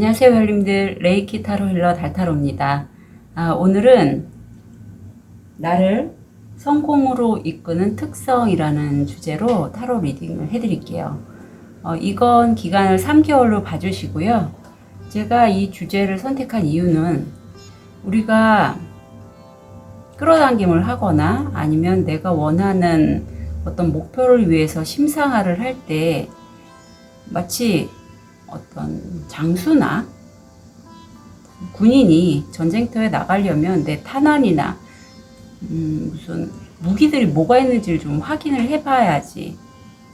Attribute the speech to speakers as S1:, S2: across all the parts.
S1: 안녕하세요, 별님들. 레이키 타로 힐러 달타로입니다. 오늘은 나를 성공으로 이끄는 특성이라는 주제로 타로 리딩을 해드릴게요. 이건 기간을 3개월로 봐주시고요. 제가 이 주제를 선택한 이유는 우리가 끌어당김을 하거나 아니면 내가 원하는 어떤 목표를 위해서 심상화를 할 때 마치 어떤 장수나 군인이 전쟁터에 나가려면 내 탄환이나 무슨 무기들이 뭐가 있는지를 좀 확인을 해봐야지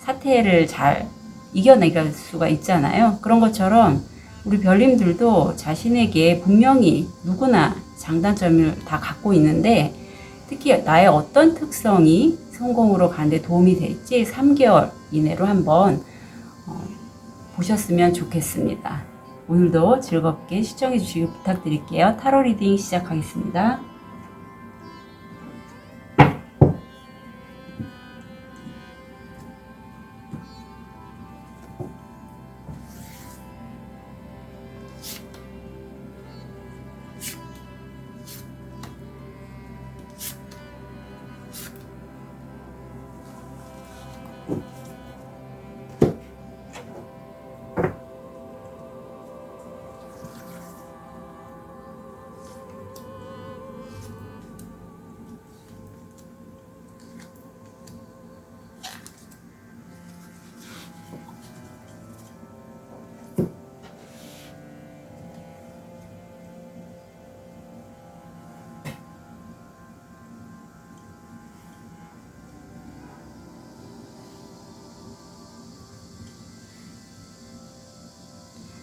S1: 사태를 잘 이겨내갈 수가 있잖아요. 그런 것처럼 우리 별님들도 자신에게 분명히 누구나 장단점을 다 갖고 있는데 특히 나의 어떤 특성이 성공으로 가는데 도움이 될지 3개월 이내로 한번 보셨으면 좋겠습니다. 오늘도 즐겁게 시청해 주시길 부탁드릴게요. 타로 리딩 시작하겠습니다.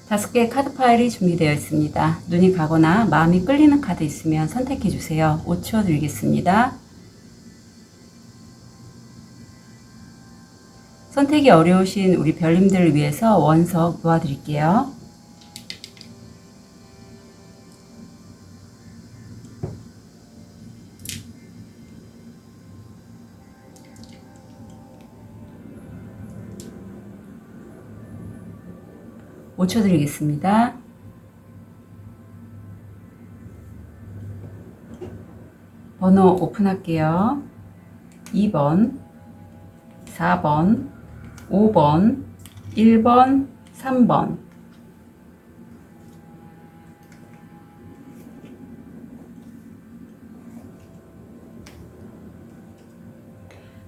S1: 다섯 개의 카드 파일이 준비되어 있습니다. 눈이 가거나 마음이 끌리는 카드 있으면 선택해 주세요. 5초 드리겠습니다. 선택이 어려우신 우리 별님들을 위해서 원석 놓아드릴게요. 오 초 드리겠습니다. 번호 오픈할게요. 2번, 4번, 5번, 1번, 3번.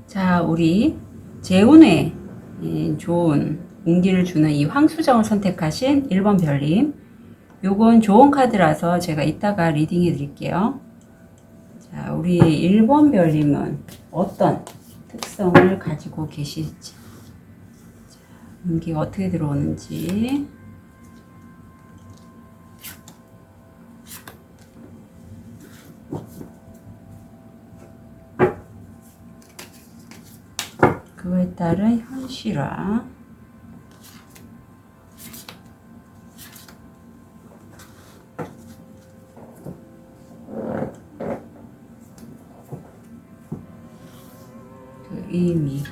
S1: 자, 우리 재운에 좋은 운기를 주는 이 황수정을 선택하신 1번 별님. 요건 좋은 카드라서 제가 이따가 리딩 해드릴게요. 자, 우리 1번 별님은 어떤 특성을 가지고 계실지, 자, 운기가 어떻게 들어오는지. 그거에 따른 현실화. 그 의미.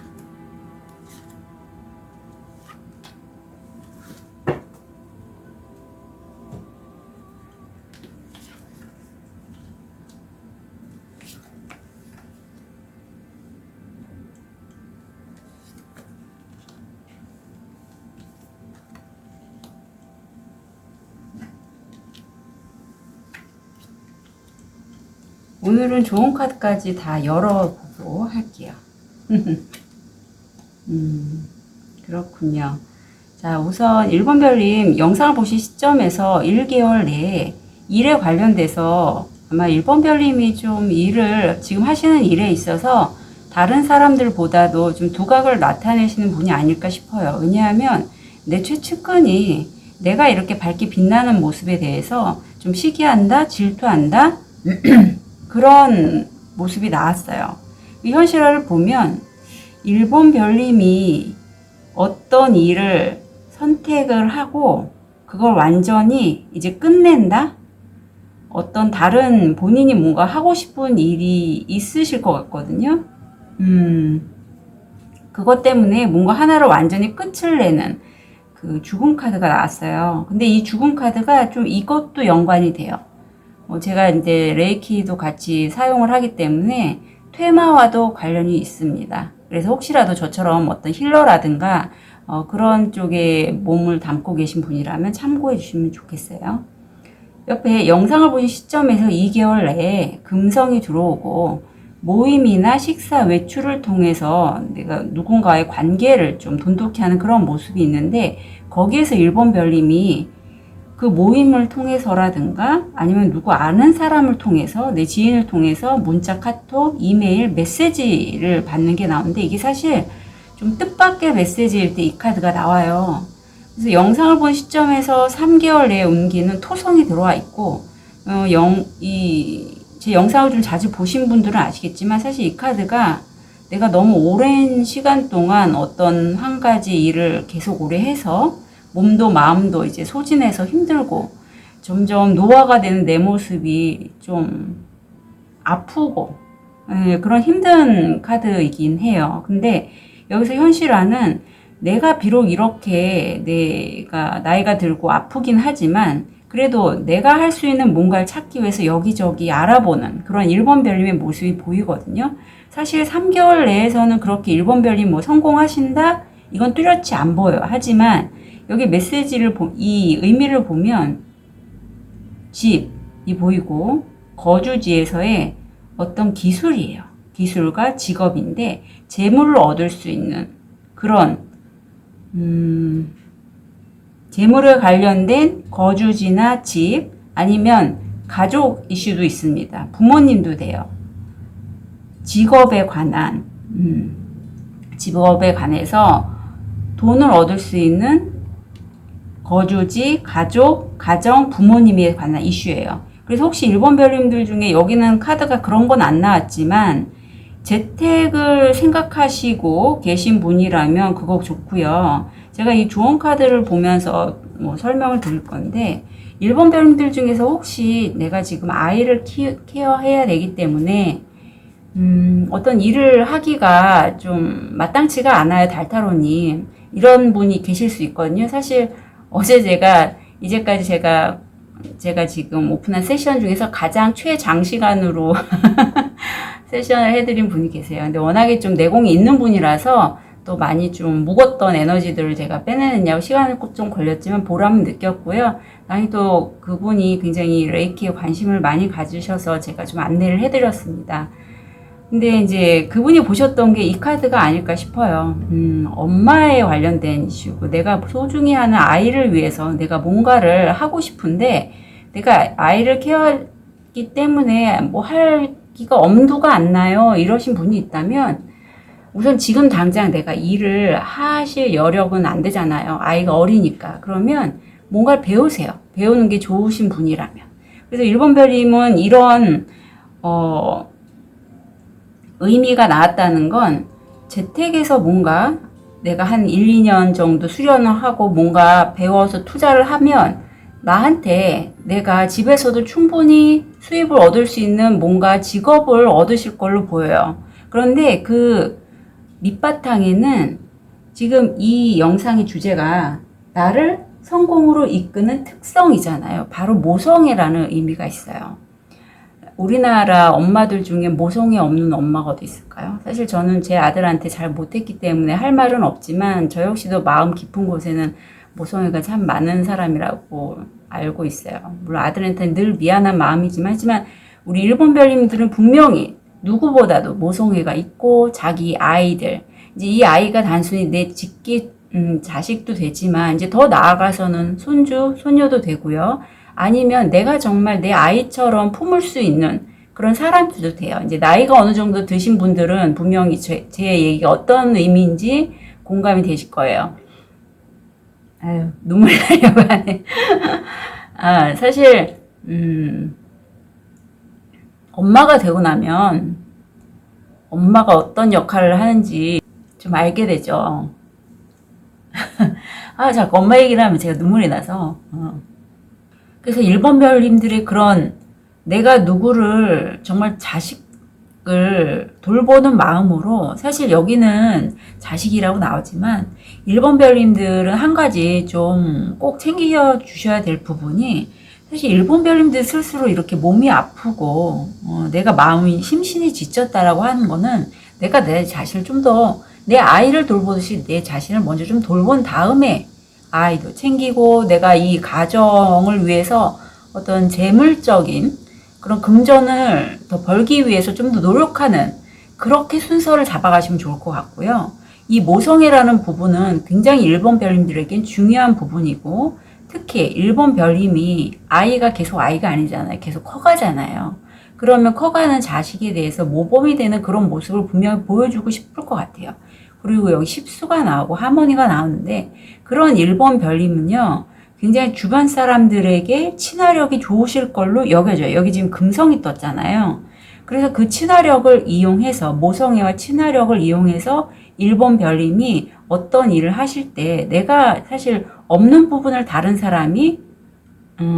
S1: 오늘은 좋은 카드까지 다 열어보고 할게요. 그렇군요. 자, 우선 1번 별님 영상을 보실 시점에서 1개월 내에 일에 관련돼서 아마 1번 별님이 좀 일을 지금 하시는 일에 있어서 다른 사람들보다도 좀 두각을 나타내시는 분이 아닐까 싶어요. 왜냐하면 내 최측근이 내가 이렇게 밝게 빛나는 모습에 대해서 좀 시기한다, 질투한다, 그런 모습이 나왔어요. 이 현실화를 보면 1번 별님이 어떤 일을 선택을 하고 그걸 완전히 이제 끝낸다? 어떤 다른 본인이 뭔가 하고 싶은 일이 있으실 것 같거든요. 그것 때문에 뭔가 하나를 완전히 끝을 내는 그 죽음 카드가 나왔어요. 근데 이 죽음 카드가 좀 이것도 연관이 돼요. 제가 이제 레이키도 같이 사용을 하기 때문에 퇴마와도 관련이 있습니다. 그래서 혹시라도 저처럼 어떤 힐러라든가 그런 쪽에 몸을 담고 계신 분이라면 참고해 주시면 좋겠어요. 옆에 영상을 보신 시점에서 2개월 내에 금성이 들어오고 모임이나 식사, 외출을 통해서 내가 누군가의 관계를 좀 돈독히 하는 그런 모습이 있는데 거기에서 1번 별님이 그 모임을 통해서라든가 아니면 누구 아는 사람을 통해서 내 지인을 통해서 문자, 카톡, 이메일, 메시지를 받는 게 나오는데 이게 사실 좀 뜻밖의 메시지일 때 이 카드가 나와요. 그래서 영상을 본 시점에서 3개월 내에 운기는 토성이 들어와 있고 제 영상을 좀 자주 보신 분들은 아시겠지만 사실 이 카드가 내가 너무 오랜 시간 동안 어떤 한 가지 일을 계속 오래 해서 몸도 마음도 이제 소진해서 힘들고 점점 노화가 되는 내 모습이 좀 아프고 그런 힘든 카드이긴 해요. 근데 여기서 현실화는 내가 비록 이렇게 내가 나이가 들고 아프긴 하지만 그래도 내가 할 수 있는 뭔가를 찾기 위해서 여기저기 알아보는 그런 1번 별님의 모습이 보이거든요. 사실 3개월 내에서는 그렇게 1번 별님 뭐 성공하신다? 이건 뚜렷이 안 보여요. 하지만 여기 메시지를 이 의미를 보면 집이 보이고 거주지에서의 어떤 기술이에요. 기술과 직업인데 재물을 얻을 수 있는 그런 재물에 관련된 거주지나 집 아니면 가족 이슈도 있습니다. 부모님도 돼요. 직업에 관해서 돈을 얻을 수 있는 거주지, 가족, 가정, 부모님에 관한 이슈예요. 그래서 혹시 1번 별님들 중에 여기는 카드가 그런 건 안 나왔지만 재택을 생각하시고 계신 분이라면 그거 좋고요. 제가 이 조언 카드를 보면서 설명을 드릴 건데 1번 별님들 중에서 혹시 내가 지금 아이를 케어해야 되기 때문에 어떤 일을 하기가 좀 마땅치가 않아요. 달타로님. 이런 분이 계실 수 있거든요. 사실 어제 이제까지 제가 지금 오픈한 세션 중에서 가장 최장시간으로 세션을 해드린 분이 계세요. 근데 워낙에 좀 내공이 있는 분이라서 또 많이 좀 묵었던 에너지들을 제가 빼내느냐고 시간이 좀 걸렸지만 보람은 느꼈고요. 다행히 또 그분이 굉장히 레이키에 관심을 많이 가지셔서 제가 좀 안내를 해드렸습니다. 근데 이제 그분이 보셨던 게 이 카드가 아닐까 싶어요. 엄마에 관련된 이슈고 내가 소중히 하는 아이를 위해서 내가 뭔가를 하고 싶은데 내가 아이를 케어하기 때문에 뭐 할 기가 엄두가 안 나요. 이러신 분이 있다면 우선 지금 당장 내가 일을 하실 여력은 안 되잖아요. 아이가 어리니까. 그러면 뭔가를 배우세요. 배우는 게 좋으신 분이라면. 그래서 1번 별님은 이런 의미가 나왔다는 건 재택에서 뭔가 내가 한 1, 2년 정도 수련을 하고 뭔가 배워서 투자를 하면 나한테 내가 집에서도 충분히 수입을 얻을 수 있는 뭔가 직업을 얻으실 걸로 보여요. 그런데 그 밑바탕에는 지금 이 영상의 주제가 나를 성공으로 이끄는 특성이잖아요. 바로 모성애라는 의미가 있어요. 우리나라 엄마들 중에 모성애 없는 엄마가 어디 있을까요? 사실 저는 제 아들한테 잘 못했기 때문에 할 말은 없지만 저 역시도 마음 깊은 곳에는 모성애가 참 많은 사람이라고 알고 있어요. 물론 아들한테는 늘 미안한 마음이지만 하지만 우리 1번 별님들은 분명히 누구보다도 모성애가 있고 자기 아이들 이제 이 아이가 단순히 내 직계 자식도 되지만 이제 더 나아가서는 손주, 손녀도 되고요. 아니면 내가 정말 내 아이처럼 품을 수 있는 그런 사람들도 돼요. 이제 나이가 어느 정도 드신 분들은 분명히 제 얘기가 어떤 의미인지 공감이 되실 거예요. 아유, 눈물이 나려고 하네. 사실, 엄마가 되고 나면 엄마가 어떤 역할을 하는지 좀 알게 되죠. 자꾸 엄마 얘기를 하면 제가 눈물이 나서. 그래서 1번 별님들의 그런 내가 누구를 정말
S2: 자식을 돌보는 마음으로, 사실 여기는 자식이라고 나오지만 1번 별님들은 한 가지 좀 꼭 챙겨 주셔야 될 부분이, 사실 1번 별님들 스스로 이렇게 몸이 아프고 내가 마음이 심신이 지쳤다라고 하는 거는, 내가 내 자신을 좀 더, 내 아이를 돌보듯이 내 자신을 먼저 좀 돌본 다음에 아이도 챙기고, 내가 이 가정을 위해서 어떤 재물적인 그런 금전을 더 벌기 위해서 좀 더 노력하는, 그렇게 순서를 잡아가시면 좋을 것 같고요. 이 모성애라는 부분은 굉장히 1번 별님들에겐 중요한 부분이고, 특히 1번 별님이 아이가 계속 아이가 아니잖아요. 계속 커가잖아요. 그러면 커가는 자식에 대해서 모범이 되는 그런 모습을 분명히 보여주고 싶을 것 같아요. 그리고 여기 십수가 나오고 하모니가 나오는데, 그런 1번 별님은요, 굉장히 주변 사람들에게 친화력이 좋으실 걸로 여겨져요. 여기 지금 금성이 떴잖아요. 그래서 그 친화력을 이용해서, 모성애와 친화력을 이용해서 1번 별님이 어떤 일을 하실 때 내가 사실 없는 부분을 다른 사람이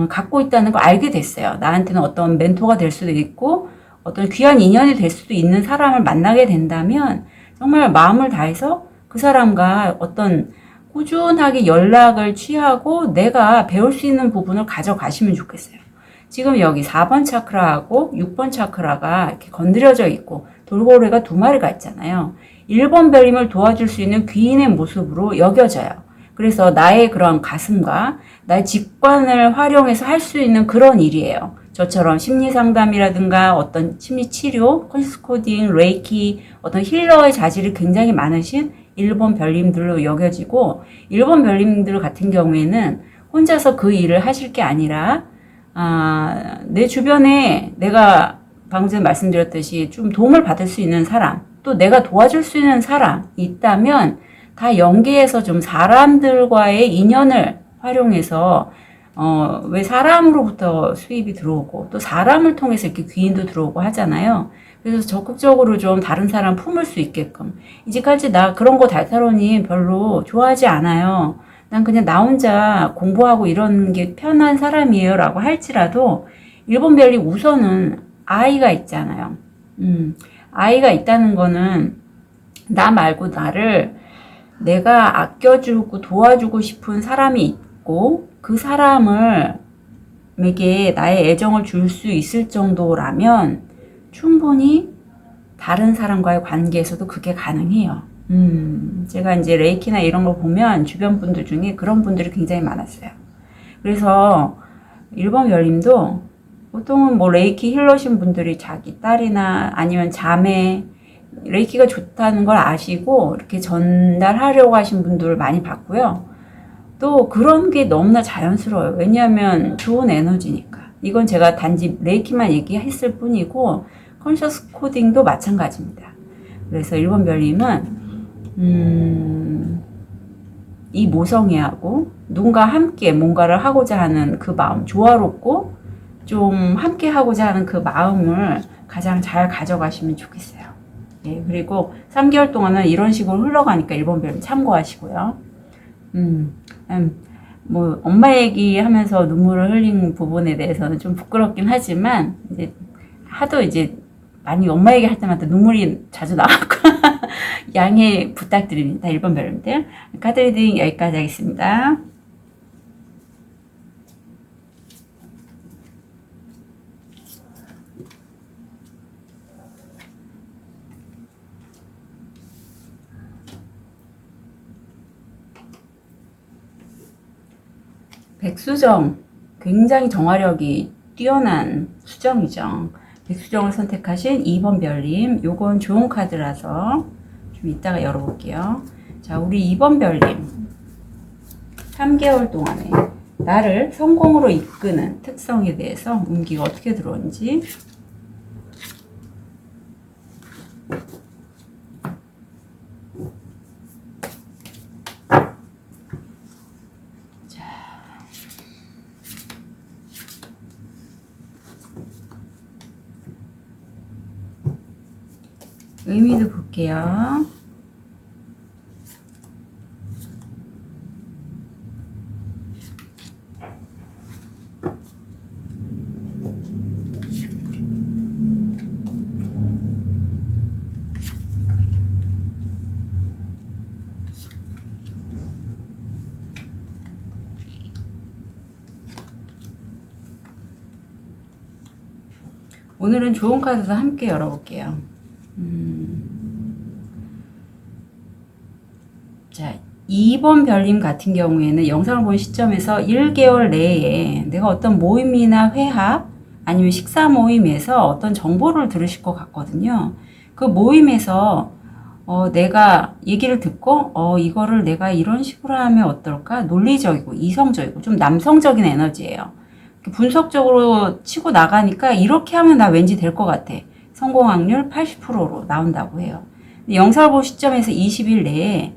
S2: 갖고 있다는 걸 알게 됐어요. 나한테는 어떤 멘토가 될 수도 있고 어떤 귀한 인연이 될 수도 있는 사람을 만나게 된다면, 정말 마음을 다해서 그 사람과 어떤 꾸준하게 연락을 취하고 내가 배울 수 있는 부분을 가져가시면 좋겠어요. 지금 여기 4번 차크라하고 6번 차크라가 이렇게 건드려져 있고 돌고래가 2마리가 있잖아요. 1번 별님을 도와줄 수 있는 귀인의 모습으로 여겨져요. 그래서 나의 그런 가슴과 나의 직관을 활용해서 할 수 있는 그런 일이에요. 저처럼 심리 상담이라든가 어떤 심리 치료, 컨시스 코딩, 레이키, 어떤 힐러의 자질이 굉장히 많으신 1번 별님들로 여겨지고, 1번 별님들 같은 경우에는 혼자서 그 일을 하실 게 아니라 내 주변에 내가 방금 전에 말씀드렸듯이 좀 도움을 받을 수 있는 사람, 또 내가 도와줄 수 있는 사람이 있다면 다 연계해서 좀 사람들과의 인연을 활용해서 왜 사람으로부터 수입이 들어오고 또 사람을 통해서 이렇게 귀인도 들어오고 하잖아요. 그래서 적극적으로 좀 다른 사람 품을 수 있게끔, 이제까지 나 그런 거 달타로니 별로 좋아하지 않아요. 난 그냥 나 혼자 공부하고 이런 게 편한 사람이에요 라고 할지라도, 1번 별이 우선은 아이가 있잖아요. 아이가 있다는 거는 나 말고 나를 내가 아껴주고 도와주고 싶은 사람이 있고, 그 사람에게 나의 애정을 줄 수 있을 정도라면 충분히 다른 사람과의 관계에서도 그게 가능해요. 제가 이제 레이키나 이런 거 보면 주변 분들 중에 그런 분들이 굉장히 많았어요. 그래서 1번 별님도 보통은 뭐 레이키 힐러신 분들이 자기 딸이나 아니면 자매, 레이키가 좋다는 걸 아시고 이렇게 전달하려고 하신 분들을 많이 봤고요. 또 그런 게 너무나 자연스러워요. 왜냐하면 좋은 에너지니까. 이건 제가 단지 레이키만 얘기했을 뿐이고 컨셔스 코딩도 마찬가지입니다. 그래서 1번 별님은 이 모성애하고 누군가 함께 뭔가를 하고자 하는 그 마음, 조화롭고 좀 함께 하고자 하는 그 마음을 가장 잘 가져가시면 좋겠어요. 예, 그리고 3개월 동안은 이런 식으로 흘러가니까 1번 별님 참고하시고요. 뭐 엄마 얘기하면서 눈물을 흘린 부분에 대해서는 좀 부끄럽긴 하지만, 이제 하도 이제 많이 엄마 얘기할 때마다 눈물이 자주 나왔고 양해 부탁드립니다. 1번 별님들. 카드 리딩 여기까지 하겠습니다. 백수정, 굉장히 정화력이 뛰어난 수정이죠. 백수정을 선택하신 2번 별님, 요건 좋은 카드라서 좀 이따가 열어볼게요. 자, 우리 2번 별님, 3개월 동안에 나를 성공으로 이끄는 특성에 대해서 운기가 어떻게 들어오는지. 의미도 볼게요.
S1: 오늘은 좋은 카드도 함께 열어볼게요. 자, 2번 별님 같은 경우에는 영상을 본 시점에서 1개월 내에 내가 어떤 모임이나 회합 아니면 식사 모임에서 어떤 정보를 들으실 것 같거든요. 그 모임에서 내가 얘기를 듣고 이거를 내가 이런 식으로 하면 어떨까? 논리적이고 이성적이고 좀 남성적인 에너지예요. 분석적으로 치고 나가니까 이렇게 하면 나 왠지 될 것 같아. 성공 확률 80%로 나온다고 해요. 영상을 본 시점에서 20일 내에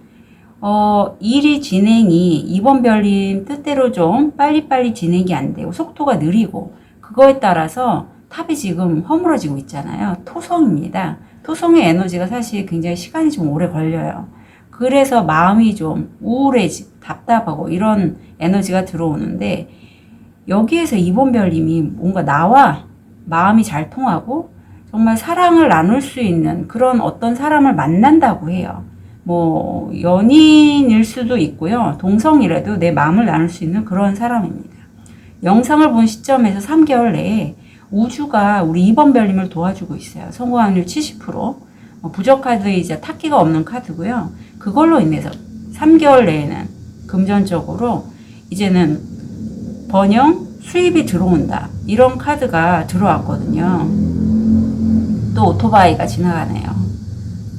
S1: 일이 진행이 이번 별님 뜻대로 좀 빨리빨리 진행이 안 되고 속도가 느리고 그거에 따라서 탑이 지금 허물어지고 있잖아요. 토성입니다. 토성의 에너지가 사실 굉장히 시간이 좀 오래 걸려요. 그래서 마음이 좀 우울해지고 답답하고 이런 에너지가 들어오는데 여기에서 이번 별님이 뭔가 나와 마음이 잘 통하고 정말 사랑을 나눌 수 있는 그런 어떤 사람을 만난다고 해요. 뭐 연인일 수도 있고요. 동성이라도 내 마음을 나눌 수 있는 그런 사람입니다. 영상을 본 시점에서 3개월 내에 우주가 우리 2번 별님을 도와주고 있어요. 성공 확률 70%. 부적 카드이자 탁기가 없는 카드고요. 그걸로 인해서 3개월 내에는 금전적으로 이제는 번영, 수입이 들어온다. 이런 카드가 들어왔거든요. 또 오토바이가 지나가네요.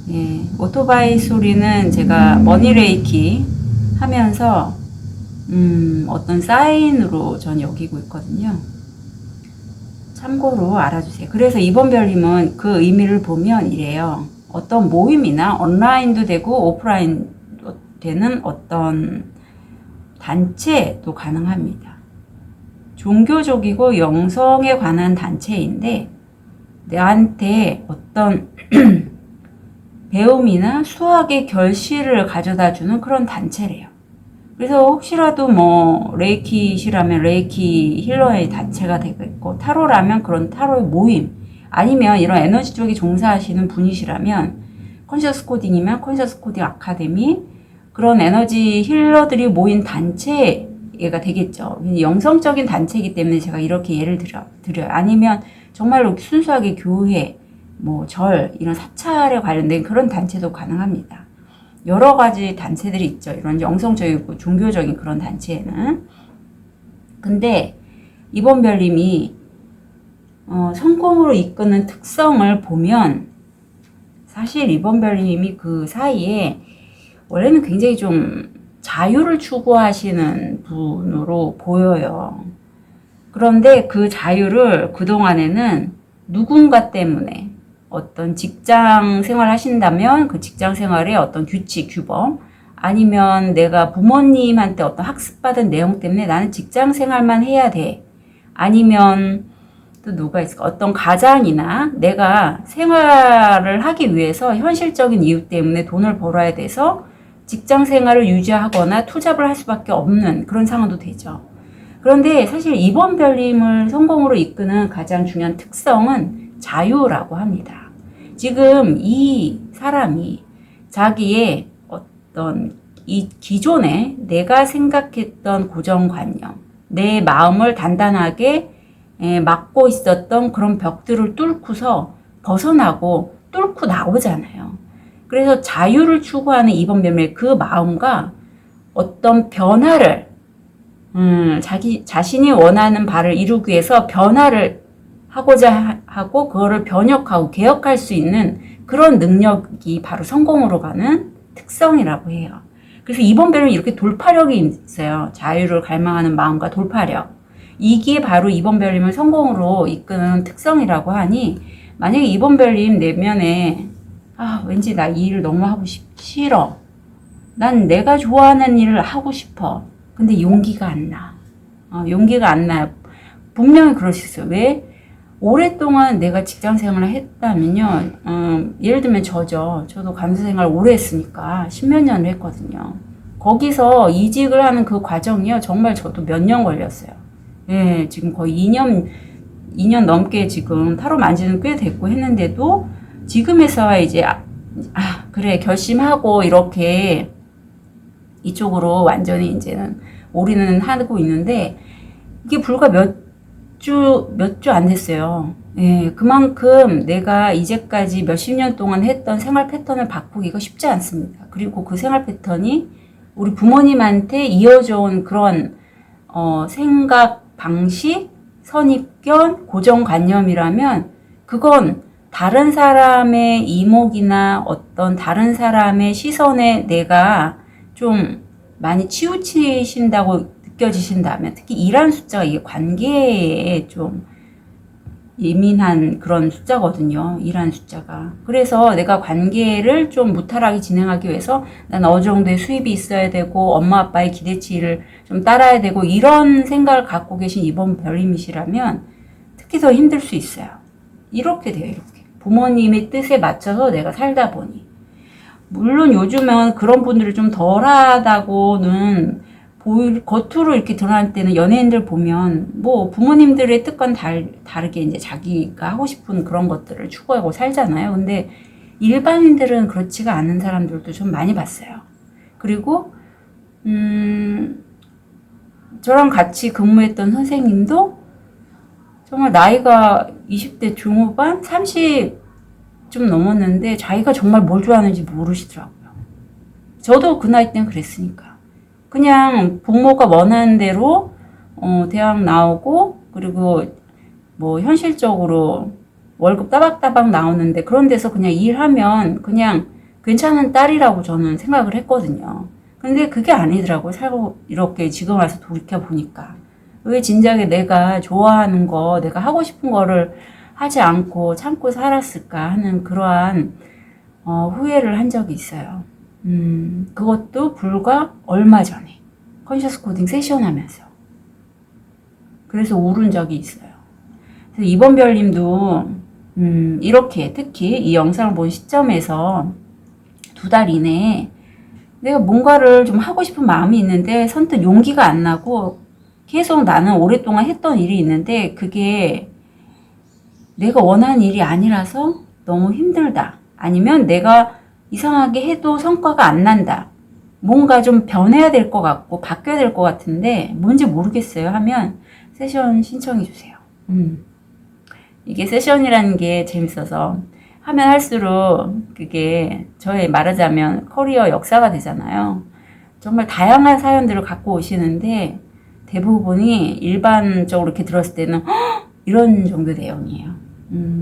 S1: 예, 오토바이 소리는 제가 머니레이키 하면서 어떤 사인으로 전 여기고 있거든요. 참고로 알아주세요. 그래서 이번 별님은 그 의미를 보면 이래요. 어떤 모임이나 온라인도 되고 오프라인도 되는 어떤 단체도 가능합니다. 종교적이고 영성에 관한 단체인데 나한테 어떤 배움이나 수학의 결실을 가져다주는 그런 단체래요. 그래서 혹시라도 뭐 레이키시라면 레이키 힐러의 단체가 되겠고 타로라면 그런 타로의 모임 아니면 이런 에너지 쪽에 종사하시는 분이시라면 컨셔스 코딩이면 컨셔스 코딩 아카데미 그런 에너지 힐러들이 모인 단체가 되겠죠. 영성적인 단체이기 때문에 제가 이렇게 예를 드려요. 아니면 정말로 순수하게 교회, 뭐 절 이런 사찰에 관련된 그런 단체도 가능합니다. 여러 가지 단체들이 있죠. 이런 영성적이고 종교적인 그런 단체에는. 근데 이번 별님이 성공으로 이끄는 특성을 보면 사실 이번 별님이 그 사이에 원래는 굉장히 좀 자유를 추구하시는 분으로 보여요. 그런데 그 자유를 그동안에는 누군가 때문에 어떤 직장 생활 하신다면 그 직장 생활에 어떤 규칙, 규범 아니면 내가 부모님한테 어떤 학습받은 내용 때문에 나는 직장 생활만 해야 돼. 아니면 또 누가 있을까? 어떤 가장이나 내가 생활을 하기 위해서 현실적인 이유 때문에 돈을 벌어야 돼서 직장 생활을 유지하거나 투잡을 할 수밖에 없는 그런 상황도 되죠. 그런데 사실 이번 별님을 성공으로 이끄는 가장 중요한 특성은 자유라고 합니다. 지금 이 사람이 자기의 어떤 이 기존에 내가 생각했던 고정관념, 내 마음을 단단하게 막고 있었던 그런 벽들을 뚫고서 벗어나고 뚫고 나오잖아요. 그래서 자유를 추구하는 이번 별님의 그 마음과 어떤 변화를 자기 자신이 원하는 바를 이루기 위해서 변화를 하고자 하고 그거를 변혁하고 개혁할 수 있는 그런 능력이 바로 성공으로 가는 특성이라고 해요. 그래서 이번 별은 이렇게 돌파력이 있어요. 자유를 갈망하는 마음과 돌파력. 이게 바로 이번 별님을 성공으로 이끄는 특성이라고 하니 만약에 이번 별님 내면에 왠지 나 이 일을 너무 하고 싫어. 난 내가 좋아하는 일을 하고 싶어. 근데 용기가 안 나. 용기가 안 나요. 분명히 그럴 수 있어요. 왜? 오랫동안 내가 직장 생활을 했다면요. 예를 들면 저도 감사 생활 오래 했으니까 10몇 년을 했거든요. 거기서 이직을 하는 그 과정이요. 정말 저도 몇 년 걸렸어요. 예, 지금 거의 2년 넘게 지금 타로 만지는 꽤 됐고 했는데도 지금에서야 이제 그래 결심하고 이렇게 이쪽으로 완전히 이제는 올인은 하고 있는데 이게 불과 몇 주 안 됐어요. 예, 그만큼 내가 이제까지 몇십 년 동안 했던 생활 패턴을 바꾸기가 쉽지 않습니다. 그리고 그 생활 패턴이 우리 부모님한테 이어져 온 그런 생각 방식, 선입견, 고정관념이라면 그건 다른 사람의 이목이나 어떤 다른 사람의 시선에 내가 좀 많이 치우치신다고 느껴지신다면, 특히 일하는 숫자가 이게 관계에 좀 예민한 그런 숫자거든요. 일하는 숫자가. 그래서 내가 관계를 좀 무탈하게 진행하기 위해서 난 어느 정도의 수입이 있어야 되고 엄마 아빠의 기대치를 좀 따라야 되고 이런 생각을 갖고 계신 이번 별님이시라면 특히 더 힘들 수 있어요. 이렇게 돼요. 이렇게. 부모님의 뜻에 맞춰서 내가 살다 보니. 물론 요즘은 그런 분들이 좀 덜하다고는 겉으로 이렇게 드러날 때는 연예인들 보면 뭐 부모님들의 뜻과는 다르게 이제 자기가 하고 싶은 그런 것들을 추구하고 살잖아요. 근데 일반인들은 그렇지가 않은 사람들도 좀 많이 봤어요. 그리고 저랑 같이 근무했던 선생님도 정말 나이가 20대 중후반, 30 좀 넘었는데 자기가 정말 뭘 좋아하는지 모르시더라고요. 저도 그 나이 때는 그랬으니까. 그냥 부모가 원하는 대로 대학 나오고 그리고 뭐 현실적으로 월급 따박따박 나오는데 그런 데서 그냥 일하면 그냥 괜찮은 딸이라고 저는 생각을 했거든요. 근데 그게 아니더라고요. 살고 이렇게 지금 와서 돌이켜 보니까. 왜 진작에 내가 좋아하는 거, 내가 하고 싶은 거를 하지 않고 참고 살았을까 하는 그러한 후회를 한 적이 있어요. 그것도 불과 얼마 전에 컨셔스 코딩 세션 하면서 그래서 울은 적이 있어요. 그래서 이번 별님도 이렇게 특히 이 영상을 본 시점에서 2달 이내에 내가 뭔가를 좀 하고 싶은 마음이 있는데 선뜻 용기가 안 나고 계속 나는 오랫동안 했던 일이 있는데 그게 내가 원하는 일이 아니라서 너무 힘들다. 아니면 내가 이상하게 해도 성과가 안 난다. 뭔가 좀 변해야 될 것 같고 바뀌어야 될 것 같은데 뭔지 모르겠어요 하면 세션 신청해 주세요. 이게 세션이라는 게 재밌어서 하면 할수록 그게 저의 말하자면 커리어 역사가 되잖아요. 정말 다양한 사연들을 갖고 오시는데 대부분이 일반적으로 이렇게 들었을 때는 이런 정도 내용이에요.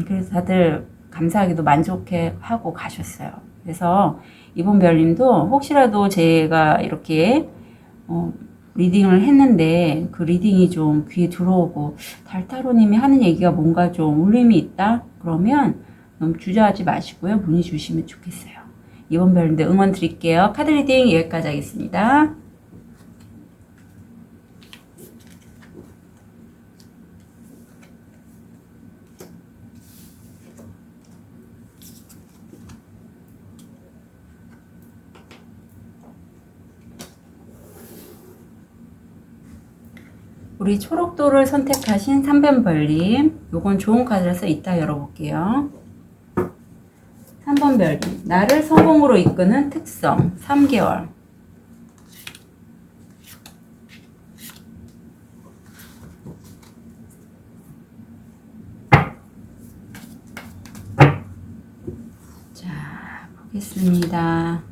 S1: 그래서 다들 감사하게도 만족해하고 가셨어요. 그래서 이번 별님도 혹시라도 제가 이렇게 리딩을 했는데 그 리딩이 좀 귀에 들어오고 달타로님이 하는 얘기가 뭔가 좀 울림이 있다? 그러면 너무 주저하지 마시고요. 문의 주시면 좋겠어요. 이번 별님도 응원 드릴게요. 카드 리딩 여기까지 하겠습니다. 우리 초록도를 선택하신 3번 별님, 요건 좋은 카드라서 이따 열어볼게요. 3번 별님, 나를 성공으로 이끄는 특성 3개월. 자, 보겠습니다.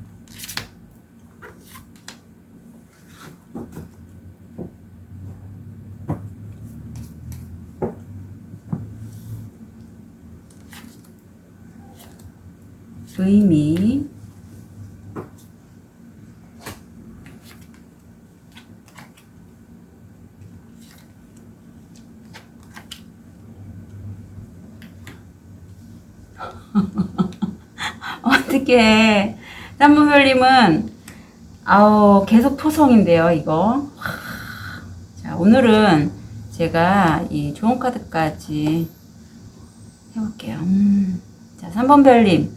S1: 의미, 어떻게 3번 별님은 계속 토성인데요 이거. 자, 오늘은 제가 이 좋은 카드까지 해볼게요. 자, 3번 별님,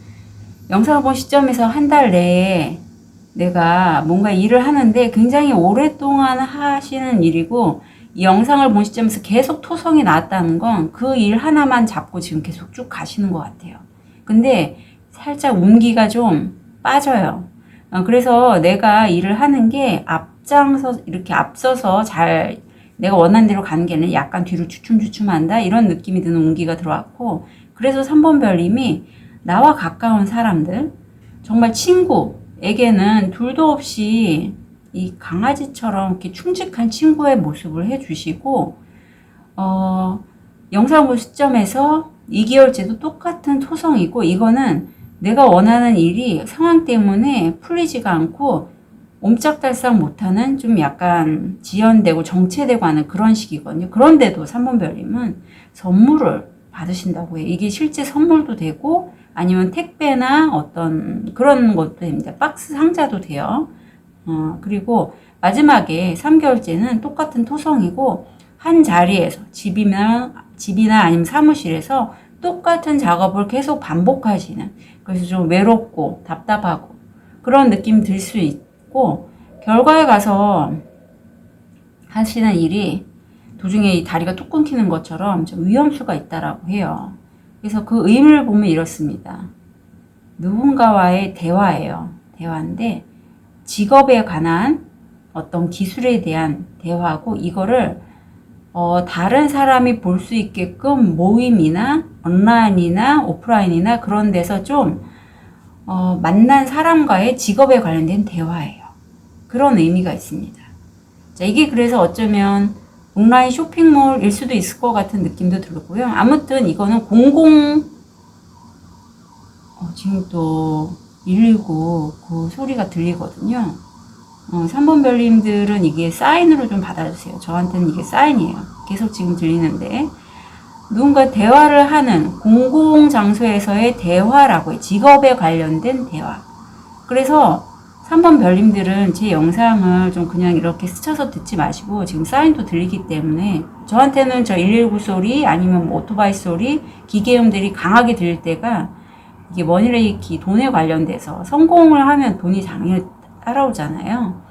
S1: 영상을 본 시점에서 한 달 내에 내가 뭔가 일을 하는데 굉장히 오랫동안 하시는 일이고, 이 영상을 본 시점에서 계속 토성이 나왔다는 건 그 일 하나만 잡고 지금 계속 쭉 가시는 것 같아요. 근데 살짝 운기가 좀 빠져요. 그래서 내가 일을 하는 게 이렇게 앞서서 잘 내가 원하는 대로 가는 게 아니라 약간 뒤로 주춤주춤한다 이런 느낌이 드는 운기가 들어왔고, 그래서 3번 별님이 나와 가까운 사람들, 정말 친구에게는 둘도 없이 이 강아지처럼 이렇게 충직한 친구의 모습을 해주시고, 영상 볼 시점에서 2개월째도 똑같은 토성이고, 이거는 내가 원하는 일이 상황 때문에 풀리지가 않고 옴짝달싹 못하는 좀 약간 지연되고 정체되고 하는 그런 시기거든요. 그런데도 3번 별님은 선물을 받으신다고 해요. 이게 실제 선물도 되고 아니면 택배나 어떤 그런 것도 됩니다. 박스 상자도 돼요. 그리고 마지막에 3개월째는 똑같은 토성이고 한 자리에서 집이나 아니면 사무실에서 똑같은 작업을 계속 반복하시는, 그래서 좀 외롭고 답답하고 그런 느낌 들 수 있고, 결과에 가서 하시는 일이 도중에 이 다리가 뚝 끊기는 것처럼 좀 위험수가 있다라고 해요. 그래서 그 의미를 보면 이렇습니다. 누군가와의 대화예요. 대화인데 직업에 관한 어떤 기술에 대한 대화고, 이거를 다른 사람이 볼 수 있게끔 모임이나 온라인이나 오프라인이나 그런 데서 좀 만난 사람과의 직업에 관련된 대화예요. 그런 의미가 있습니다. 자, 이게 그래서 어쩌면 온라인 쇼핑몰일 수도 있을 것 같은 느낌도 들고요. 아무튼 이거는 지금 또 119 그 소리가 들리거든요. 3번 별님들은 이게 사인으로 좀 받아주세요. 저한테는 이게 사인이에요. 계속 지금 들리는데, 누군가 대화를 하는 공공장소에서의 대화라고 해요. 직업에 관련된 대화. 그래서 3번 별님들은 제 영상을 좀 그냥 이렇게 스쳐서 듣지 마시고, 지금 사인도 들리기 때문에 저한테는 저 119 소리 아니면 뭐 오토바이 소리, 기계음들이 강하게 들릴 때가, 이게 머니레이키, 돈에 관련돼서 성공을 하면 돈이 당연히 따라오잖아요.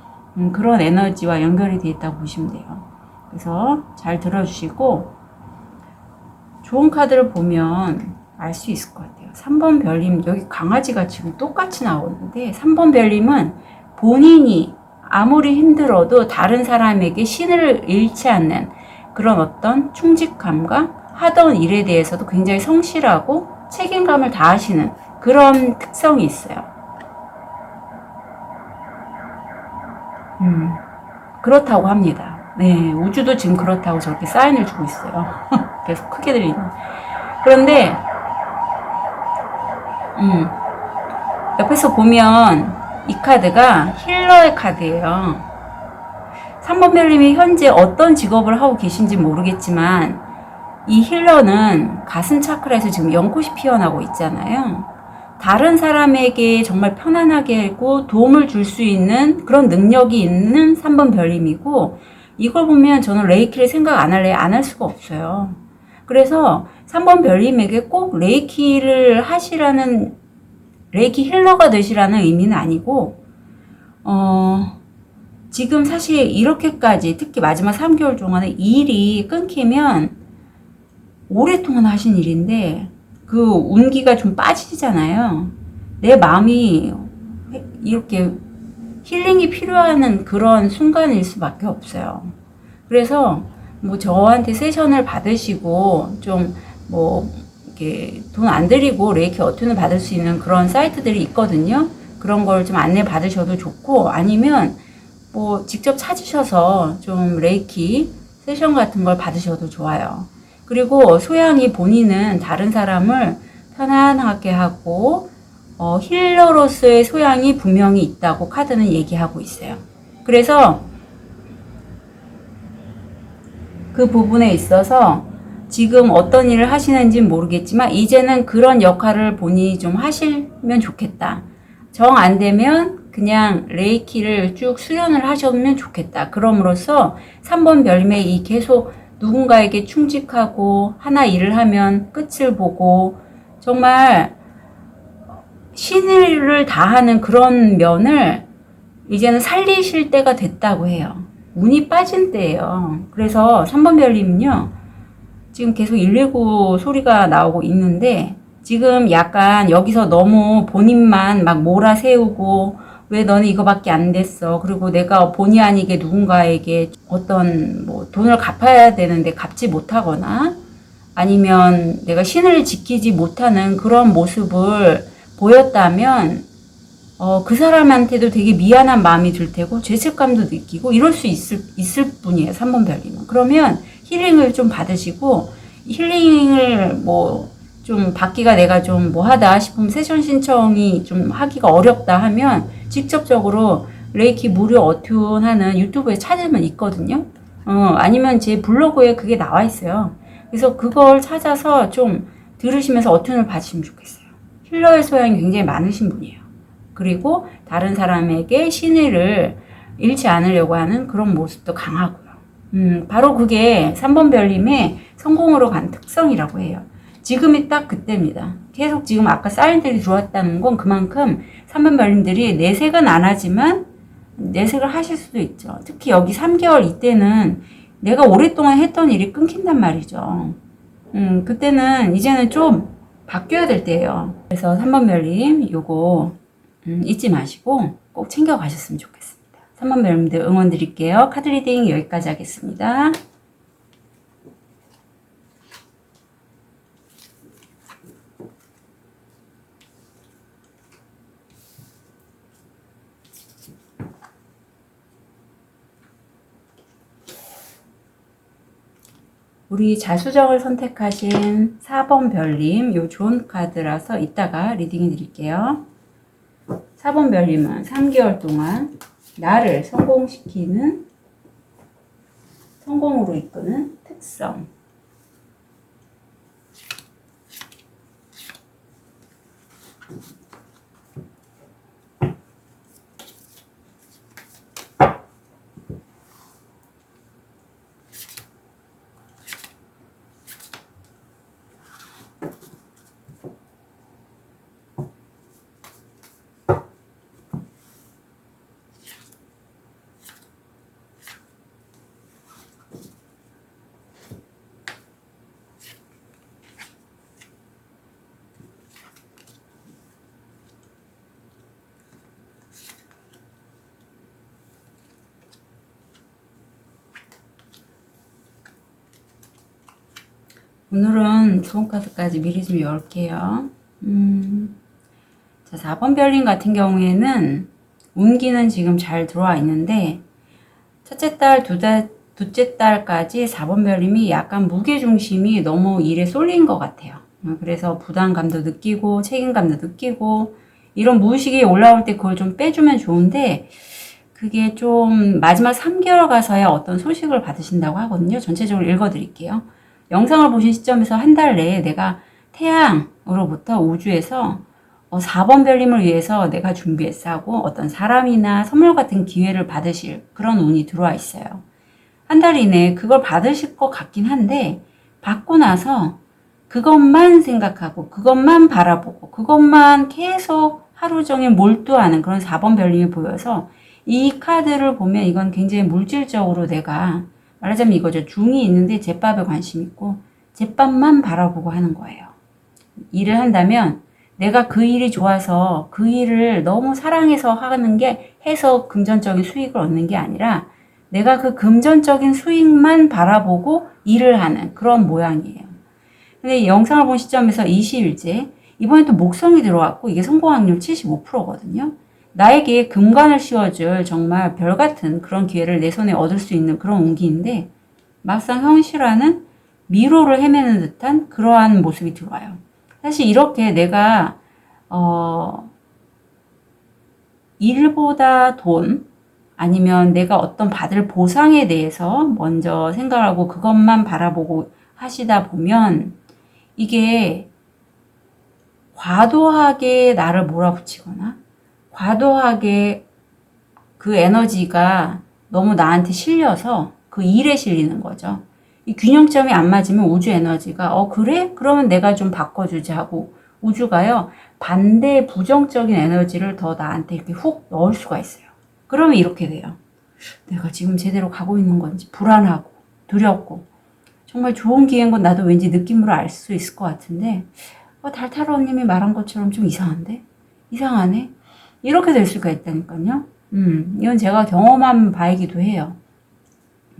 S1: 그런 에너지와 연결이 되어 있다고 보시면 돼요. 그래서 잘 들어주시고, 좋은 카드를 보면 알 수 있을 것 같아요. 3번 별님, 여기 강아지가 지금 똑같이 나오는데, 3번 별님은 본인이 아무리 힘들어도 다른 사람에게 신을 잃지 않는 그런 어떤 충직함과 하던 일에 대해서도 굉장히 성실하고 책임감을 다하시는 그런 특성이 있어요. 그렇다고 합니다. 네, 우주도 지금 그렇다고 저렇게 사인을 주고 있어요. 계속 크게 들리는. 그런데, 옆에서 보면 이 카드가 힐러의 카드예요. 3번 별님이 현재 어떤 직업을 하고 계신지 모르겠지만, 이 힐러는 가슴 차크라에서 지금 연꽃이 피어나고 있잖아요. 다른 사람에게 정말 편안하게 하고 도움을 줄 수 있는 그런 능력이 있는 3번 별님이고, 이걸 보면 저는 레이키를 생각 안 할 수가 없어요. 그래서 3번 별님에게 꼭 레이키를 하시라는, 레이키 힐러가 되시라는 의미는 아니고, 지금 사실 이렇게까지 특히 마지막 3개월 동안에 일이 끊기면 오랫동안 하신 일인데, 그 운기가 좀 빠지잖아요. 내 마음이 이렇게 힐링이 필요한 그런 순간일 수밖에 없어요. 그래서 뭐 저한테 세션을 받으시고 좀 뭐 이렇게 돈 안 들이고 레이키 어투는 받을 수 있는 그런 사이트들이 있거든요. 그런 걸 좀 안내 받으셔도 좋고, 아니면 뭐 직접 찾으셔서 좀 레이키 세션 같은 걸 받으셔도 좋아요. 그리고 소양이 본인은 다른 사람을 편안하게 하고 힐러로서의 소양이 분명히 있다고 카드는 얘기하고 있어요. 그래서 그 부분에 있어서 지금 어떤 일을 하시는지는 모르겠지만 이제는 그런 역할을 본인이 좀 하시면 좋겠다. 정 안 되면 그냥 레이키를 쭉 수련을 하셨으면 좋겠다. 그럼으로써 3번 별님의 이 계속 누군가에게 충직하고 하나 일을 하면 끝을 보고 정말 신의를 다하는 그런 면을 이제는 살리실 때가 됐다고 해요. 운이 빠진 때예요. 그래서 3번 별님은요, 지금 계속 119 소리가 나오고 있는데, 지금 약간 여기서 너무 본인만 막 몰아세우고 왜 너는 이거밖에 안 됐어? 그리고 내가 본의 아니게 누군가에게 어떤 뭐 돈을 갚아야 되는데 갚지 못하거나 아니면 내가 신을 지키지 못하는 그런 모습을 보였다면 그 사람한테도 되게 미안한 마음이 들 테고 죄책감도 느끼고 이럴 수 있을 뿐이에요. 3번 별님은. 그러면 힐링을 좀 받으시고 힐링을 뭐 좀 받기가 내가 좀 뭐 하다 싶으면 세션 신청이 좀 하기가 어렵다 하면 직접적으로 레이키 무료 어튠하는 유튜브에 찾으면 있거든요. 아니면 제 블로그에 그게 나와 있어요. 그래서 그걸 찾아서 좀 들으시면서 어튠을 받으시면 좋겠어요. 힐러의 소양이 굉장히 많으신 분이에요. 그리고 다른 사람에게 신의를 잃지 않으려고 하는 그런 모습도 강하고요. 바로 그게 3번 별님의 성공으로 간 특성이라고 해요. 지금이 딱 그때입니다. 계속 지금 아까 사인들이 들어왔다는 건 그만큼 3번 별님들이 내색은 안 하지만 내색을 하실 수도 있죠. 특히 여기 3개월 이때는 내가 오랫동안 했던 일이 끊긴단 말이죠. 그때는 이제는 좀 바뀌어야 될 때예요. 그래서 3번 별님 요거 잊지 마시고 꼭 챙겨 가셨으면 좋겠습니다. 3번 별님들 응원 드릴게요. 카드 리딩 여기까지 하겠습니다. 우리 자수정을 선택하신 4번 별님, 요 좋은 카드라서 이따가 리딩해 드릴게요. 4번 별님은 3개월 동안 나를 성공시키는, 성공으로 이끄는 특성. 오늘은 좋은 카드까지 미리 좀 열게요. 자, 4번 별님 같은 경우에는 운기는 지금 잘 들어와 있는데 첫째 달, 둘째 달까지 4번 별님이 약간 무게중심이 너무 일에 쏠린 것 같아요. 그래서 부담감도 느끼고 책임감도 느끼고 이런 무의식이 올라올 때 그걸 좀 빼주면 좋은데 그게 좀 마지막 3개월 가서야 어떤 소식을 받으신다고 하거든요. 전체적으로 읽어드릴게요. 영상을 보신 시점에서 한 달 내에 내가 태양으로부터 우주에서 4번 별님을 위해서 내가 준비했어 하고 어떤 사람이나 선물 같은 기회를 받으실 그런 운이 들어와 있어요. 한 달 이내에 그걸 받으실 것 같긴 한데 받고 나서 그것만 생각하고 그것만 바라보고 그것만 계속 하루 종일 몰두하는 그런 4번 별님이 보여서 이 카드를 보면 이건 굉장히 물질적으로 내가 말하자면 이거죠. 중이 있는데 제밥에 관심 있고 제밥만 바라보고 하는 거예요. 일을 한다면 내가 그 일이 좋아서 그 일을 너무 사랑해서 하는 게 해서 금전적인 수익을 얻는 게 아니라 내가 그 금전적인 수익만 바라보고 일을 하는 그런 모양이에요. 근데 이 영상을 본 시점에서 20일째 이번에 또 목성이 들어왔고 이게 성공 확률 75%거든요. 나에게 금관을 씌워줄 정말 별 같은 그런 기회를 내 손에 얻을 수 있는 그런 운기인데 막상 현실화는 미로를 헤매는 듯한 그러한 모습이 들어와요. 사실 이렇게 내가 일보다 돈 아니면 내가 어떤 받을 보상에 대해서 먼저 생각하고 그것만 바라보고 하시다 보면 이게 과도하게 나를 몰아붙이거나 과도하게 그 에너지가 너무 나한테 실려서 그 일에 실리는 거죠. 이 균형점이 안 맞으면 우주 에너지가 그래? 그러면 내가 좀 바꿔주지 하고 우주가요 반대 부정적인 에너지를 더 나한테 이렇게 훅 넣을 수가 있어요. 그러면 이렇게 돼요. 내가 지금 제대로 가고 있는 건지 불안하고 두렵고 정말 좋은 기회인 건 나도 왠지 느낌으로 알 수 있을 것 같은데 달타로님이 말한 것처럼 좀 이상한데? 이상하네? 이렇게 될 수가 있다니까요. 이건 제가 경험한 바이기도 해요.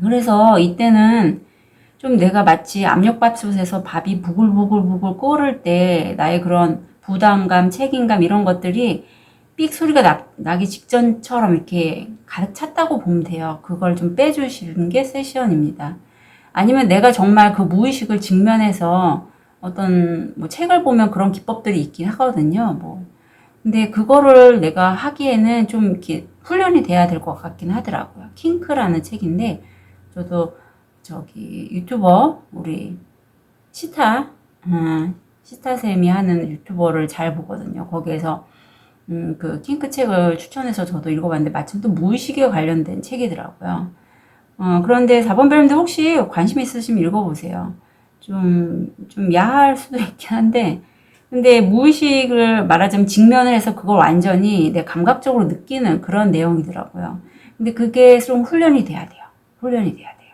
S1: 그래서 이때는 좀 내가 마치 압력밥솥에서 밥이 부글부글부글 끓을 때 나의 그런 부담감, 책임감 이런 것들이 삑 소리가 나기 직전처럼 이렇게 가득 찼다고 보면 돼요. 그걸 좀 빼주시는 게 세션입니다. 아니면 내가 정말 그 무의식을 직면해서 어떤 뭐 책을 보면 그런 기법들이 있긴 하거든요. 뭐 근데 그거를 내가 하기에는 좀 이렇게 훈련이 돼야 될 것 같긴 하더라고요. 킹크라는 책인데 저도 저기 유튜버 우리 시타 시타쌤이 하는 유튜버를 잘 보거든요. 거기에서 그 킹크 책을 추천해서 저도 읽어봤는데 마침 또 무의식에 관련된 책이더라고요. 그런데 4번 별님도 혹시 관심 있으시면 읽어보세요. 좀 야할 수도 있긴 한데, 근데 무의식을 말하자면 직면을 해서 그걸 완전히 내 감각적으로 느끼는 그런 내용이더라고요. 근데 그게 좀 훈련이 돼야 돼요. 훈련이 돼야 돼요.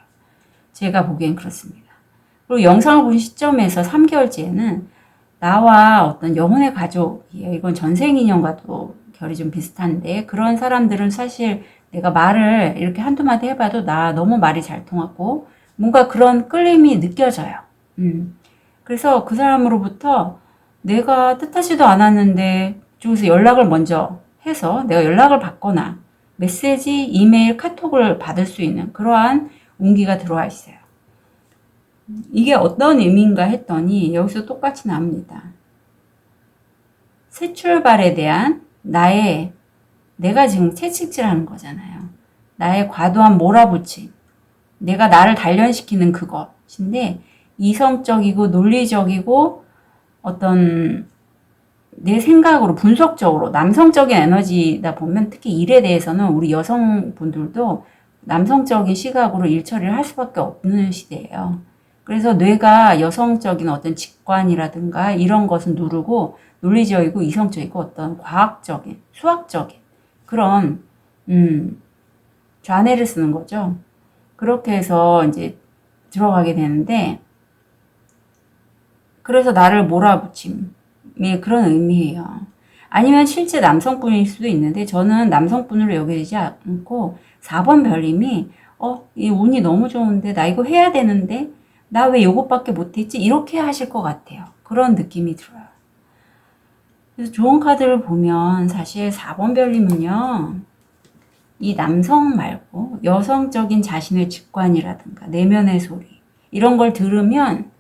S1: 제가 보기엔 그렇습니다. 그리고 영상을 본 시점에서 3개월째는 나와 어떤 영혼의 가족이에요. 이건 전생인연과도 결이 좀 비슷한데, 그런 사람들은 사실 내가 말을 이렇게 한두 마디 해봐도 나 너무 말이 잘 통하고, 뭔가 그런 끌림이 느껴져요. 그래서 그 사람으로부터 내가 뜻하지도 않았는데, 쪽에서 연락을 먼저 해서 내가 연락을 받거나, 메시지, 이메일, 카톡을 받을 수 있는 그러한 운기가 들어와 있어요. 이게 어떤 의미인가 했더니 여기서 똑같이 나옵니다. 새 출발에 대한 내가 지금 채찍질하는 거잖아요. 나의 과도한 몰아붙임, 내가 나를 단련시키는 그것인데 이성적이고 논리적이고 어떤 내 생각으로 분석적으로 남성적인 에너지다 보면 특히 일에 대해서는 우리 여성분들도 남성적인 시각으로 일 처리를 할 수밖에 없는 시대예요. 그래서 뇌가 여성적인 어떤 직관이라든가 이런 것은 누르고 논리적이고 이성적이고 어떤 과학적인, 수학적인 그런 좌뇌를 쓰는 거죠. 그렇게 해서 이제 들어가게 되는데 그래서 나를 몰아붙임이 그런 의미예요. 아니면 실제 남성분일 수도 있는데 저는 남성분으로 여기지 않고 4번 별님이 이 운이 너무 좋은데 나 이거 해야 되는데 나 왜 이것밖에 못했지? 이렇게 하실 것 같아요. 그런 느낌이 들어요. 그래서 좋은 카드를 보면 사실 4번 별님은요. 이 남성 말고 여성적인 자신의 직관이라든가 내면의 소리 이런 걸 들으면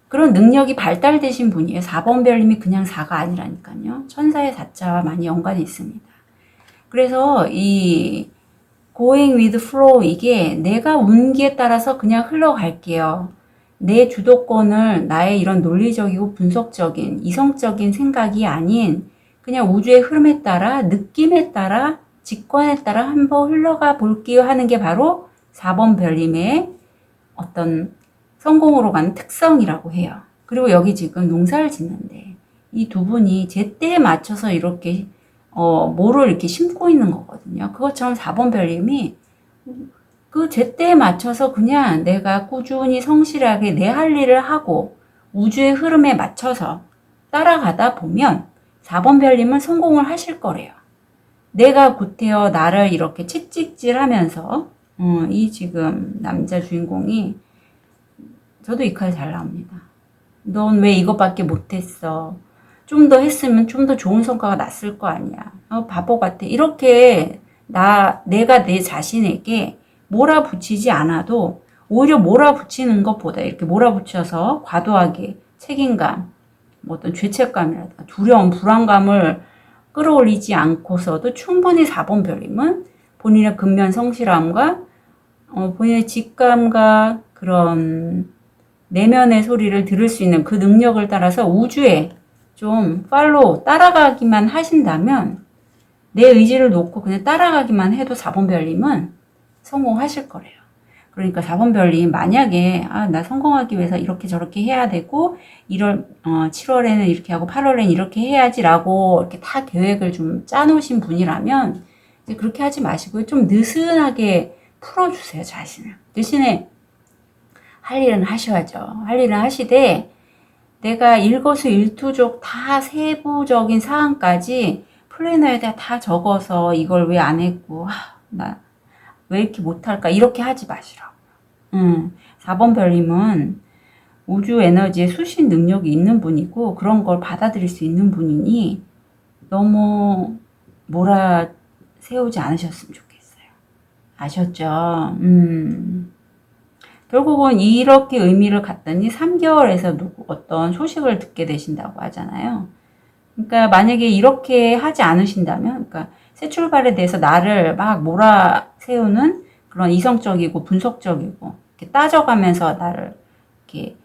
S1: 그런 능력이 발달되신 분이에요. 4번 별님이 그냥 4가 아니라니까요. 천사의 4자와 많이 연관이 있습니다. 그래서 이 going with flow 이게 내가 운기에 따라서 그냥 흘러갈게요. 내 주도권을 나의 이런 논리적이고 분석적인 이성적인 생각이 아닌 그냥 우주의 흐름에 따라 느낌에 따라 직관에 따라 한번 흘러가 볼게요 하는 게 바로 4번 별님의 어떤 성공으로 가는 특성이라고 해요. 그리고 여기 지금 농사를 짓는데 이 두 분이 제때에 맞춰서 이렇게 뭐를 이렇게 심고 있는 거거든요. 그것처럼 4번 별님이 그 제때에 맞춰서 그냥 내가 꾸준히 성실하게 내 할 일을 하고 우주의 흐름에 맞춰서 따라가다 보면 4번 별님은 성공을 하실 거래요. 내가 구태여 나를 이렇게 채찍질 하면서 이 지금 남자 주인공이 저도 이 칼 잘 나옵니다. 넌 왜 이것밖에 못했어? 좀 더 했으면 좀 더 좋은 성과가 났을 거 아니야. 바보 같아. 이렇게 내가 내 자신에게 몰아붙이지 않아도 오히려 몰아붙이는 것보다 이렇게 몰아붙여서 과도하게 책임감, 뭐 어떤 죄책감이라든가 두려움, 불안감을 끌어올리지 않고서도 충분히 4번 별님은 본인의 근면 성실함과 본인의 직감과 그런 내면의 소리를 들을 수 있는 그 능력을 따라서 우주에 좀 따라가기만 하신다면 내 의지를 놓고 그냥 따라가기만 해도 4번 별님은 성공하실 거래요. 그러니까 4번 별님 만약에 나 성공하기 위해서 이렇게 저렇게 해야 되고 7월에는 이렇게 하고 8월에는 이렇게 해야지라고 이렇게 다 계획을 좀 짜놓으신 분이라면 이제 그렇게 하지 마시고요. 좀 느슨하게 풀어주세요, 자신을. 대신에 할 일은 하셔야죠. 할 일은 하시되 내가 일거수일투족 다 세부적인 사항까지 플래너에다 다 적어서 이걸 왜 안 했고, 나 왜 이렇게 못할까? 이렇게 하지 마시라고. 4번 별님은 우주 에너지에 수신 능력이 있는 분이고, 그런 걸 받아들일 수 있는 분이니, 너무 몰아세우지 않으셨으면 좋겠어요. 아셨죠? 결국은 이렇게 의미를 갖더니 3개월에서 어떤 소식을 듣게 되신다고 하잖아요. 그러니까 만약에 이렇게 하지 않으신다면, 그러니까 새 출발에 대해서 나를 막 몰아세우는 그런 이성적이고 분석적이고 이렇게 따져가면서 나를 이렇게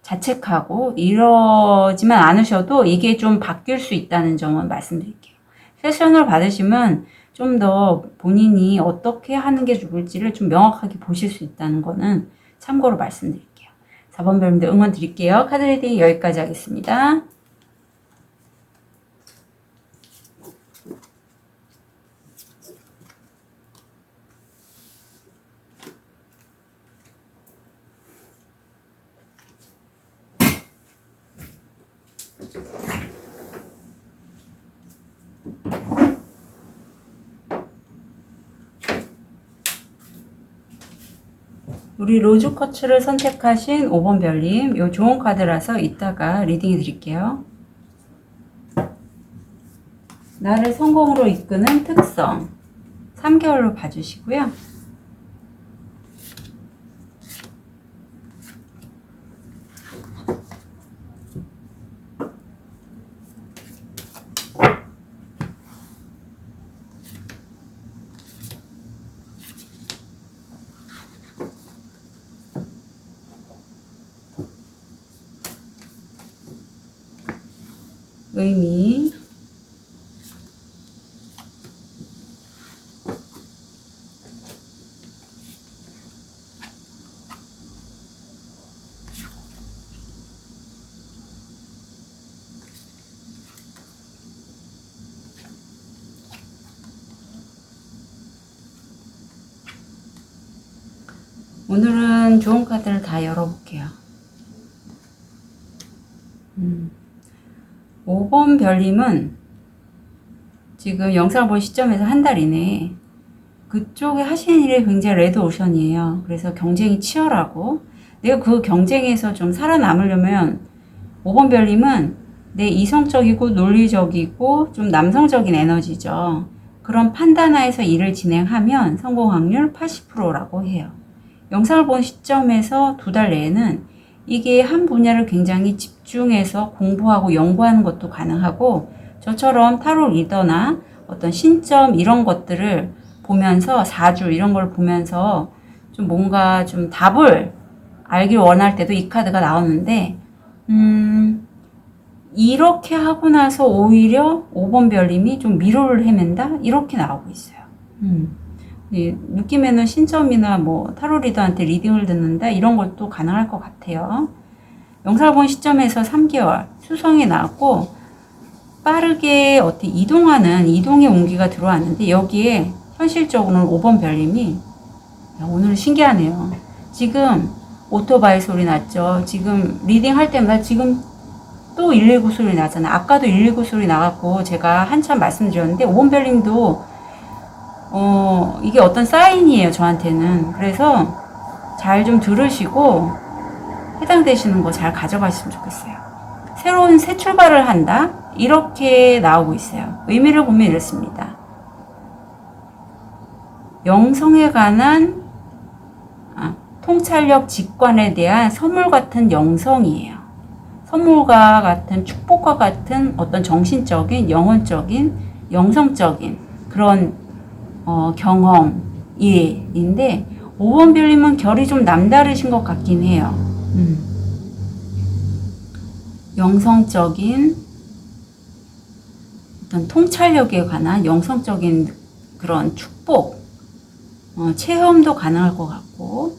S1: 자책하고 이러지만 않으셔도 이게 좀 바뀔 수 있다는 점은 말씀드릴게요. 세션을 받으시면 좀 더 본인이 어떻게 하는 게 좋을지를 좀 명확하게 보실 수 있다는 거는 참고로 말씀드릴게요. 4번 별님들 응원 드릴게요. 카드 리딩 여기까지 하겠습니다. 우리 로즈쿼츠를 선택하신 5번 별님, 요 좋은 카드라서 이따가 리딩해 드릴게요. 나를 성공으로 이끄는 특성 3개월로 봐주시고요. 의미 오늘은 좋은 카드를 다 열어볼게요. 5번 별님은 지금 영상을 본 시점에서 한 달 이내에 그쪽에 하시는 일이 굉장히 레드오션이에요. 그래서 경쟁이 치열하고 내가 그 경쟁에서 좀 살아남으려면 5번 별님은 내 이성적이고 논리적이고 좀 남성적인 에너지죠. 그런 판단하에서 일을 진행하면 성공 확률 80%라고 해요. 영상을 본 시점에서 2달 내에는 이게 한 분야를 굉장히 집중해서 공부하고 연구하는 것도 가능하고 저처럼 타로 리더나 어떤 신점 이런 것들을 보면서 사주 이런 걸 보면서 좀 뭔가 좀 답을 알길 원할 때도 이 카드가 나오는데 이렇게 하고 나서 오히려 5번 별님이 좀 미로를 헤맨다 이렇게 나오고 있어요. 느낌에는 신점이나 뭐 타로 리더한테 리딩을 듣는다 이런 것도 가능할 것 같아요. 영상을 본 시점에서 3개월 수성이 나왔고 빠르게 어떻게 이동하는 이동의 온기가 들어왔는데 여기에 현실적으로는 5번 별님이 오늘 신기하네요. 지금 오토바이 소리 났죠. 지금 리딩 할 때마다 지금 또 119 소리 나잖아요. 아까도 119 소리 나갔고 제가 한참 말씀드렸는데 5번 별님도 이게 어떤 사인이에요, 저한테는. 그래서 잘 좀 들으시고 해당되시는 거 잘 가져가시면 좋겠어요. 새로운 새 출발을 한다? 이렇게 나오고 있어요. 의미를 보면 이렇습니다. 영성에 관한 통찰력 직관에 대한 선물 같은 영성이에요. 선물과 같은 축복과 같은 어떤 정신적인, 영혼적인, 영성적인 그런 경험인데 5번 별님은 결이 좀 남다르신 것 같긴 해요. 영성적인 어떤 통찰력에 관한 영성적인 그런 축복, 체험도 가능할 것 같고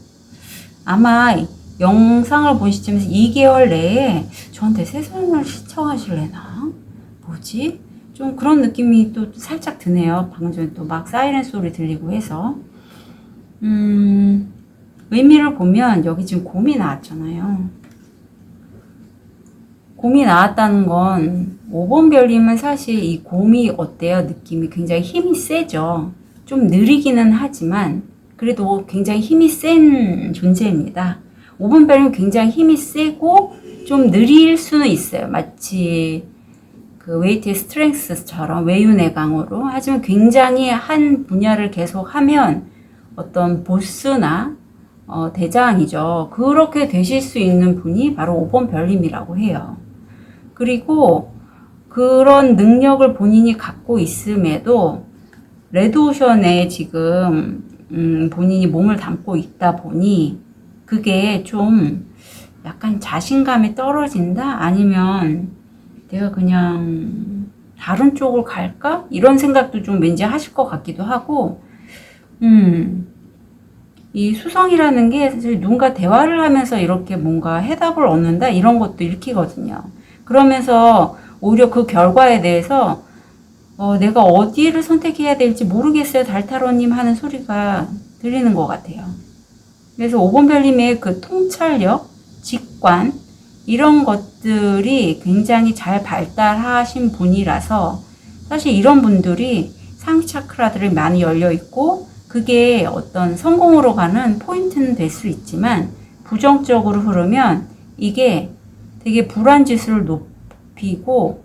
S1: 아마 영상을 본 시점에서 2개월 내에 저한테 세상을 시청하실래나? 뭐지? 좀 그런 느낌이 또 살짝 드네요. 방금 전에 또 막 사이렌 소리 들리고 해서. 의미를 보면 여기 지금 곰이 나왔잖아요. 곰이 나왔다는 건 5번 별님은 사실 이 곰이 어때요? 느낌이 굉장히 힘이 세죠. 좀 느리기는 하지만 그래도 굉장히 힘이 센 존재입니다. 5번 별님 굉장히 힘이 세고 좀 느릴 수는 있어요. 마치 그 웨이트의 스트렝스처럼 외유내 강으로. 하지만 굉장히 한 분야를 계속 하면 어떤 보스나 대장이죠. 그렇게 되실 수 있는 분이 바로 5번 별님이라고 해요. 그리고 그런 능력을 본인이 갖고 있음에도 레드오션에 지금 본인이 몸을 담고 있다 보니 그게 좀 약간 자신감이 떨어진다? 아니면 내가 그냥 다른 쪽으로 갈까? 이런 생각도 좀 왠지 하실 것 같기도 하고, 이 수성이라는 게 사실 누군가 대화를 하면서 이렇게 뭔가 해답을 얻는다? 이런 것도 읽히거든요. 그러면서 오히려 그 결과에 대해서 내가 어디를 선택해야 될지 모르겠어요. 달타로님 하는 소리가 들리는 것 같아요. 그래서 5번 별님의 그 통찰력, 직관, 이런 것들이 굉장히 잘 발달하신 분이라서 사실 이런 분들이 상위 차크라들이 많이 열려 있고 그게 어떤 성공으로 가는 포인트는 될 수 있지만 부정적으로 흐르면 이게 되게 불안 지수를 높이고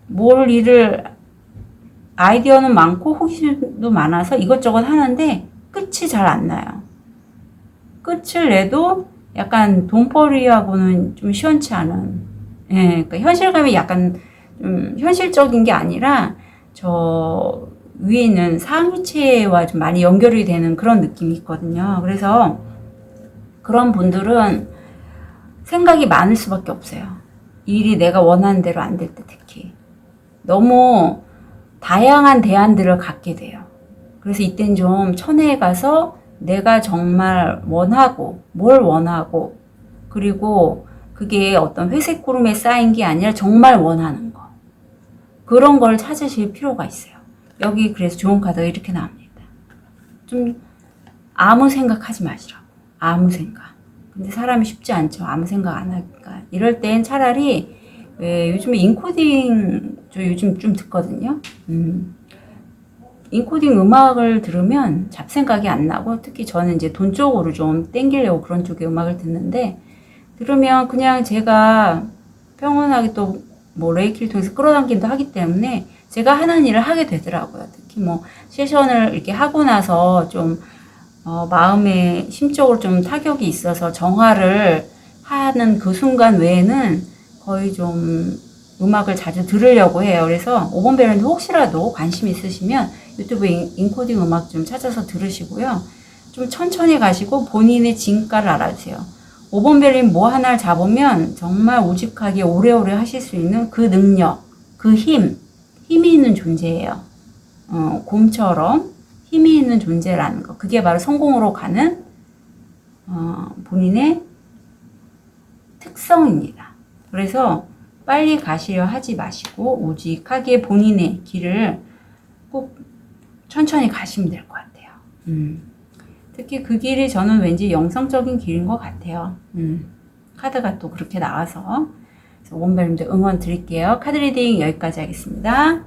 S1: 뭘 일을 아이디어는 많고 호기심도 많아서 이것저것 하는데 끝이 잘 안 나요. 끝을 내도 약간 돈벌이하고는 좀 시원치 않은, 그러니까 현실감이 약간 좀 현실적인 게 아니라 저 위에 있는 상위체와 좀 많이 연결이 되는 그런 느낌이 있거든요. 그래서 그런 분들은 생각이 많을 수밖에 없어요. 일이 내가 원하는 대로 안 될 때 특히. 너무 다양한 대안들을 갖게 돼요. 그래서 이땐 좀 천혜에 가서 내가 정말 원하고 뭘 원하고 그리고 그게 어떤 회색 구름에 쌓인 게 아니라 정말 원하는 거 그런 걸 찾으실 필요가 있어요. 여기 그래서 좋은 카드가 이렇게 나옵니다. 좀 아무 생각하지 마시라고. 아무 생각. 근데 사람이 쉽지 않죠. 아무 생각 안 하니까. 이럴 땐 차라리 요즘에 인코딩 저 요즘 좀 듣거든요. 인코딩 음악을 들으면 잡생각이 안 나고 특히 저는 이제 돈 쪽으로 좀 땡기려고 그런 쪽의 음악을 듣는데 들으면 그냥 제가 평온하게 또 뭐 레이키를 통해서 끌어당김도 하기 때문에 제가 하는 일을 하게 되더라고요. 특히 뭐 세션을 이렇게 하고 나서 좀 마음에 심적으로 좀 타격이 있어서 정화를 하는 그 순간 외에는 거의 좀 음악을 자주 들으려고 해요. 그래서 5번 별님도 혹시라도 관심 있으시면 유튜브 인코딩 음악 좀 찾아서 들으시고요. 좀 천천히 가시고 본인의 진가를 알아주세요. 5번 별님 뭐 하나를 잡으면 정말 우직하게 오래오래 하실 수 있는 그 능력, 그 힘이 있는 존재예요. 곰처럼 힘이 있는 존재라는 거. 그게 바로 성공으로 가는 본인의 특성입니다. 그래서 빨리 가시려 하지 마시고 우직하게 본인의 길을 꼭 천천히 가시면 될 것 같아요. 특히 그 길이 저는 왠지 영성적인 길인 것 같아요. 카드가 또 그렇게 나와서 5번 별님들 응원 드릴게요. 카드 리딩 여기까지 하겠습니다.